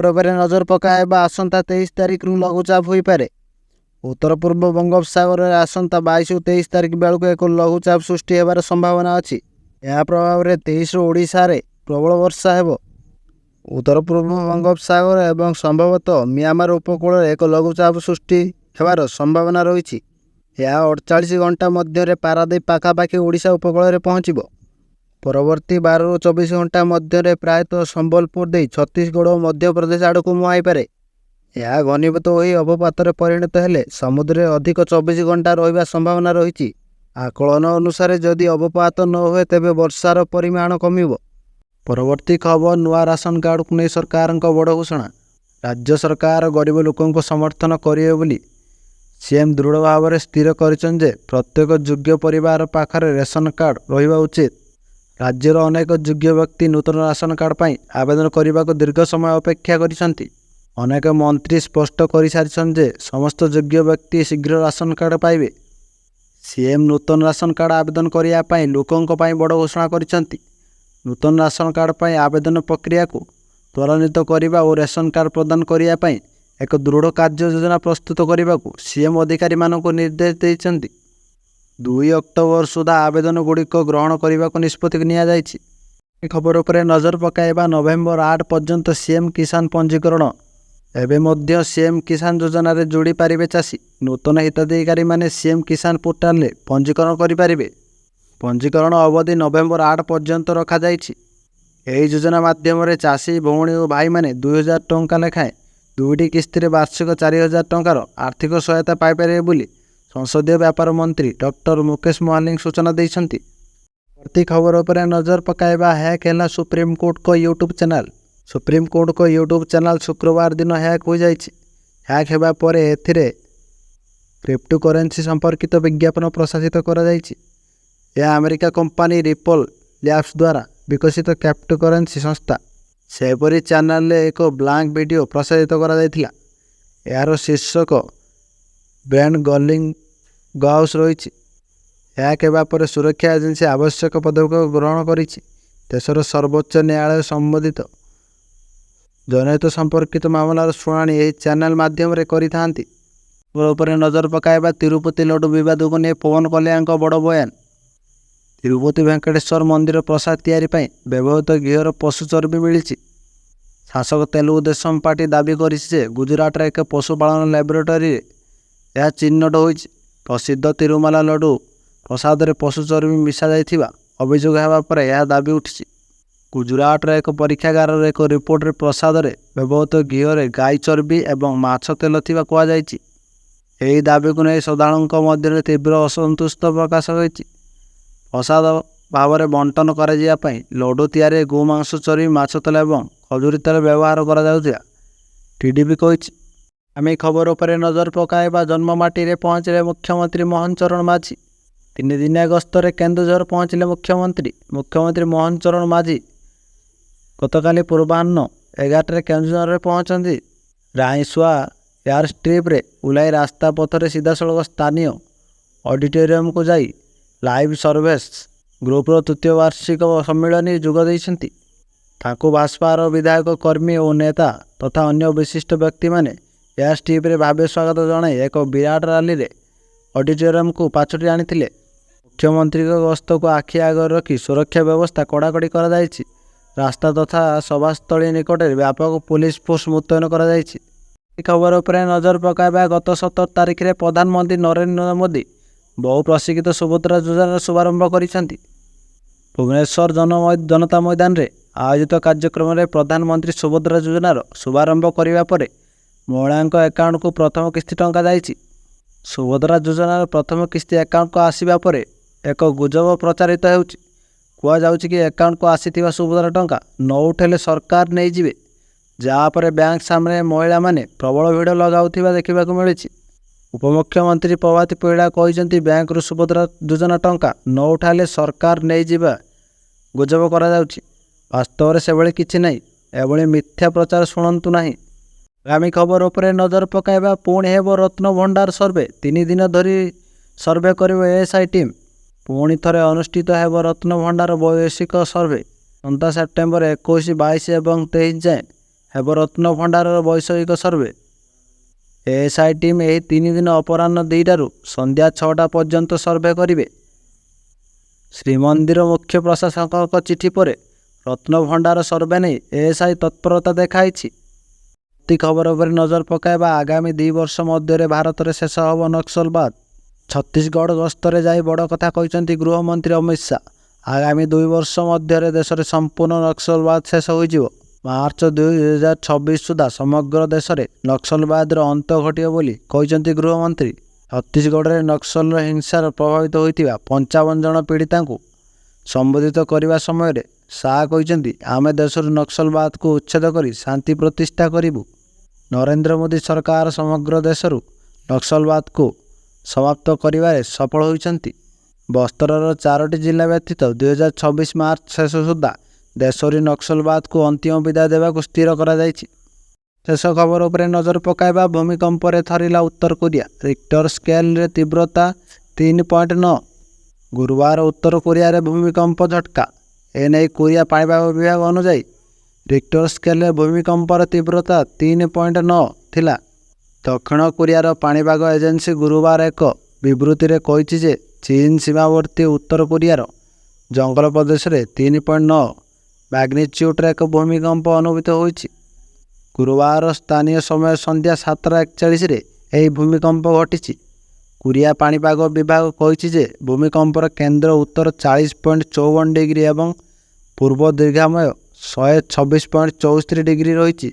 खबर पर नजर पकाइबा आसंता 23 तारिख रु लघुचाप हो पारे। उत्तर पूर्व बंगोपसागर में आसंता 22 और 23 तारिख बेलू एक लघुचाप सृष्टि होबार संभावना अच्छी। यह प्रभाव में 23 ओडिशा रे प्रबल वर्षा हेबो। उत्तर पूर्व बंगोपसागर एवं संभवतः म्यांमार उपकूल एक लघुचाप सृष्टि होबार संभावना रही। यह 48 घंटा मध्य पारादीप पाखापाखि ओडिशा उपकूल में पहुँचब। परवर्ती 12 ରୁ 24 घंटा मध्य प्रायतः संबलपुर दे छत्तीसगढ़ और मध्य प्रदेश आड़ को मुहाई पारे। यह घनीभूत हो अवपात परिणत हेले समुद्र में अधिक 24 घंटा रहिबा संभावना रही। आकलन अनुसार जदि अवपात न हुए तेबे वर्षार परिमाण कमिब। परवर्ती खबर नुआ राशन कार्ड को नहीं सरकार बड़ घोषणा। राज्य सरकार गरीब लोकों समर्थन करेंगे बोली सीएम दृढ़ भाव में स्थिर करिछन जे प्रत्येक योग्य परिवार पाखरे रेशन कार्ड रहिबा उचित। राज्यर अनेक योग्य व्यक्ति नूतन राशन कार्ड पर आवेदन करने को दीर्घ समय अपेक्षा करिसंती। अनेक मंत्री स्पष्ट कर सारी जे समस्त योग्य व्यक्ति शीघ्र राशन कार्ड पाइबे। सीएम नूतन राशन कार्ड आवेदन करने लोकों बड़ घोषणा करिसंती। नूतन राशन कार्ड पर आवेदन प्रक्रिया को त्वरान्वित करने और रेशन कार्ड प्रदान करने एक दृढ़ कार्य योजना प्रस्तुत करने को सीएम अधिकारी मानक निर्देश देइछंती। 2 अक्टोबर सुधा आवेदन गुड़िक ग्रहण करने को निष्पत्ति नियाଯାଇଛି। खबर पर नजर पकाइबा नवेम्बर 8 पर्यंत सीएम किसान पंजीकरण। एवं मध्य सीएम किसान योजना रे जोड़ी पारिबे चाषी। नूतन हिताधिकारी माने सीएम किसान पोर्टाल रे पंजीकरण करिपारिबे। पंजीकरण अवधि नवेम्बर 8 पर्यंत रखा जाइछि। एही योजना माध्यम रे चाषी भौणी और भाई माने 2000 टंका लेखाएं 2टी किस्ती रे वार्षिक 4000 टंकार आर्थिक सहायता पाई पारिबे बोली संसदीय व्यापार मंत्री डॉक्टर मुकेश महालिंग सूचना देइछंती। प्रति खबर पर नजर पकाइबा हैक है सुप्रीम कोर्ट को यूट्यूब चैनल। सुप्रीम कोर्ट को यूट्यूब चैनल शुक्रवार दिन हैक हो जाइछि। हैक हेबा परे एथिरे क्रिप्टो करेंसी संपर्कित विज्ञापन प्रशासित करा जाइछि। यह अमेरिका कंपनी रिपल लैब्स द्वारा विकसित क्रिप्टो करेंसी संस्था। सेपरी चैनल एक ब्लैंक वीडियो प्रसारित करा जाइथिला। यार शीर्षक ब्रांड गर्लिंग गाउस रही। हैक हेबा परे सुरक्षा एजेंसी आवश्यक पदक्षेप ग्रहण करिछि। देशर सर्वोच्च न्यायालय संबंधित जनहित संपर्कित मामलार शुणाणी यही चैनल माध्यम करि थांती। नजर पकाइबा तिरुपति लड्डू विवाद को नहीं पवन कल्याण बड़ बयान। तिरुपति वेंकटेश्वर मंदिर प्रसाद तैयारी ପାଇଁ व्यवहृत घीर पशु चर्बी मिली। शासक तेलुगु देशम पार्टी दाबी कर गुजरात एक पशुपालन लैबोरेटरी यह चिन्हट हो प्रसिद्ध तिरुमाला लड्डू प्रसाद में पशु चर्बी मिसा जाइथिबा अभियोग हेबा पर यह दाबी उठी। गुजरात एक परीक्षागार एक रिपोर्ट रे प्रसाद में व्यवहृत घीरे गाई चर्बी एवं माछ तेल थिबा कुआ जाइछि। एही दाबी को नहीं श्रद्धालुओं मध्य तीव्र असंतुष्ट प्रकाश होइछि। प्रसाद भाव में बंटन करा पई लड्डू तैयारी गोमांस चर्बी माछ तेल एवं खजूरी तेल व्यवहार करा जाउथिबा टीडीपी कहिछि। आम खबर पर नजर पकाइबा जन्ममाटी रे पहुँचले मुख्यमंत्री मोहन चरण माझी। 3 दिनिया गस्तर केन्दुझर पहुँचले मुख्यमंत्री मोहन चरण माझी गतकाली पूर्वाह्न 11 केन्दुझर पहुँचती। राईसुआ एयर स्ट्रिप रे उलाई रास्ता पथरे सीधासलख स्थानीय ऑडिटोरियम को जाई लाइव सर्वेस ग्रुपर 3य वार्षिक सम्मेलन जोग देइछंती। ताकू भाजपार विधायक कर्मी और नेता तथा अन्य विशिष्ट व्यक्ति माने एयर स्ट्रिप रे भाव्य स्वागत जनाई एक विराट रैली रे ऑडिटोरियम को पाछोटी आनिथिले। मुख्यमंत्री गस्त को आखि आगे रखी सुरक्षा व्यवस्था कड़ाकड़ी करा जाइछि। रास्ता तथा सभास्थली निकट व्यापक पुलिस फोर्स मुतयन करा जाइछि। खबर पर नजर पकाइबा गत 17 तारिख रे प्रधानमंत्री नरेंद्र मोदी बहु प्रशिक्षित सुभद्रा योजना शुभारंभ करिसेंती। भुवनेश्वर जनता मैदान रे आयोजित कार्यक्रम में प्रधानमंत्री सुभद्रा योजनार शुभारंभ करने पर महिला अकाउंट को प्रथम किस्ती टंका जाइछि। सुभद्रा योजनार प्रथम किस्ती अकाउंट को आसिबा परे एक गुजब प्रचारित होउछि। कुआ जाउछि कि अकाउंट को आसीथिबा सुभद्रा टंका न उठेले सरकार नहीं जिवे। जहाँपर बैंक सामने महिला माने प्रबल भिड़ लगाउथिबा देखिबाकू मिलिछि। उपमुख्यमंत्री प्रभाती परिड़ा कहिसेंती बैंक रु सुभद्रा योजना टंका न उठाले सरकार नहीं जिबा गुजब करा जाउछि। वास्तव में सेभଳି किछि नहीं। एभଳି मिथ्या प्रचार शुणु नहीं। आगामी खबर उपरे नजर पकाइबा पुणी हेब रत्न भंडार सर्वे। 3 दिन धरी सर्वे करिब एएसआई टीम। पुणी थरे अनुष्ठित हेब रत्न भंडार वैश्विक सर्वे। 7 सेप्टेम्बर 21, 22 और 23 जाए ହେବ ରତ୍ନଭଣ୍ଡାରର ବୈଷୟିକ ସର୍ଭେ। ଏଏସ୍ଆଇ ଟିମ୍ ଏହି 3 ଦିନ ଅପରାହ୍ନ 2ଟାରୁ ସନ୍ଧ୍ୟା 6ଟା ପର୍ଯ୍ୟନ୍ତ ସର୍ଭେ କରିବେ। ଶ୍ରୀମନ୍ଦିର ମୁଖ୍ୟ ପ୍ରଶାସକଙ୍କ ଚିଠି ପରେ ରତ୍ନଭଣ୍ଡାର ସର୍ଭେ ନେଇ ଏଏସ୍ଆଇ ତତ୍ପରତା ଦେଖାଇଛି। ପ୍ରତି ଖବର ଉପରେ ନଜର ପକାଇବା। ଆଗାମୀ 2 ବର୍ଷ ମଧ୍ୟରେ ଭାରତରେ ଶେଷ ହେବ ନକ୍ସଲବାଦ। ଛତିଶଗଡ଼ ଗସ୍ତରେ ଯାଇ ବଡ଼ କଥା କହିଛନ୍ତି ଗୃହମନ୍ତ୍ରୀ ଅମିତ ଶାହ। ଆଗାମୀ 2 ବର୍ଷ ମଧ୍ୟରେ ଦେଶରେ ସମ୍ପୂର୍ଣ୍ଣ ନକ୍ସଲବାଦ ଶେଷ ହୋଇଯିବ। ମାର୍ଚ୍ଚ 2026 ସୁଦ୍ଧା ସମଗ୍ର ଦେଶରେ ନକ୍ସଲବାଦର ଅନ୍ତ ଘଟିବ ବୋଲି କହିଛନ୍ତି ଗୃହମନ୍ତ୍ରୀ। ଛତିଶଗଡ଼ରେ ନକ୍ସଲର ହିଂସାରେ ପ୍ରଭାବିତ ହୋଇଥିବା 55 ଜଣ ପୀଡ଼ିତାଙ୍କୁ ସମ୍ବୋଧିତ କରିବା ସମୟରେ ଶାହ କହିଛନ୍ତି, ଆମେ ଦେଶରୁ ନକ୍ସଲବାଦକୁ ଉଚ୍ଛେଦ କରି ଶାନ୍ତି ପ୍ରତିଷ୍ଠା କରିବୁ। ନରେନ୍ଦ୍ର ମୋଦି ସରକାର ସମଗ୍ର ଦେଶରୁ ନକ୍ସଲବାଦକୁ ସମାପ୍ତ କରିବାରେ ସଫଳ ହୋଇଛନ୍ତି। ବସ୍ତରର 4ଟି ଜିଲ୍ଲା ବ୍ୟତୀତ 2026 ମାର୍ଚ୍ଚ ଶେଷ ସୁଦ୍ଧା ଦେଶରେ ନକ୍ସଲବାଦକୁ ଅନ୍ତିମ ବିଦାୟ ଦେବାକୁ ସ୍ଥିର କରାଯାଇଛି। ଶେଷ ଖବର ଉପରେ ନଜର ପକାଇବା। ଭୂମିକମ୍ପରେ ଥରିଲା ଉତ୍ତର କୋରିଆ। ରିକ୍ଟର ସ୍କେଲରେ ତୀବ୍ରତା 3.9। ଗୁରୁବାର ଉତ୍ତର କୋରିଆରେ ଭୂମିକମ୍ପ ଝଟକା। ଏନେଇ କୋରିଆ ପାଣିପାଗ ବିଭାଗ ଅନୁଯାୟୀ ରିକ୍ଟର ସ୍କେଲରେ ଭୂମିକମ୍ପର ତୀବ୍ରତା 3.9 ଥିଲା। ଦକ୍ଷିଣ କୋରିଆର ପାଣିପାଗ ଏଜେନ୍ସି ଗୁରୁବାର ଏକ ବିବୃତ୍ତିରେ କହିଛି ଯେ ଚୀନ ସୀମାବର୍ତ୍ତୀ ଉତ୍ତର କୋରିଆର ଜଙ୍ଗଲ ପ୍ରଦେଶରେ 3.9 ମ୍ୟାଗ୍ନିଚ୍ୟୁଡ଼ର ଏକ ଭୂମିକମ୍ପ ଅନୁଭୂତ ହୋଇଛି। ଗୁରୁବାର ସ୍ଥାନୀୟ ସମୟ ସନ୍ଧ୍ୟା 7:41ରେ ଏହି ଭୂମିକମ୍ପ ଘଟିଛି। କୋରିଆ ପାଣିପାଗ ବିଭାଗ କହିଛି ଯେ ଭୂମିକମ୍ପର କେନ୍ଦ୍ର ଉତ୍ତର 40.54 ଡିଗ୍ରୀ ଏବଂ ପୂର୍ବ ଦୀର୍ଘାମୟ 126.64 ଡିଗ୍ରୀ ରହିଛି।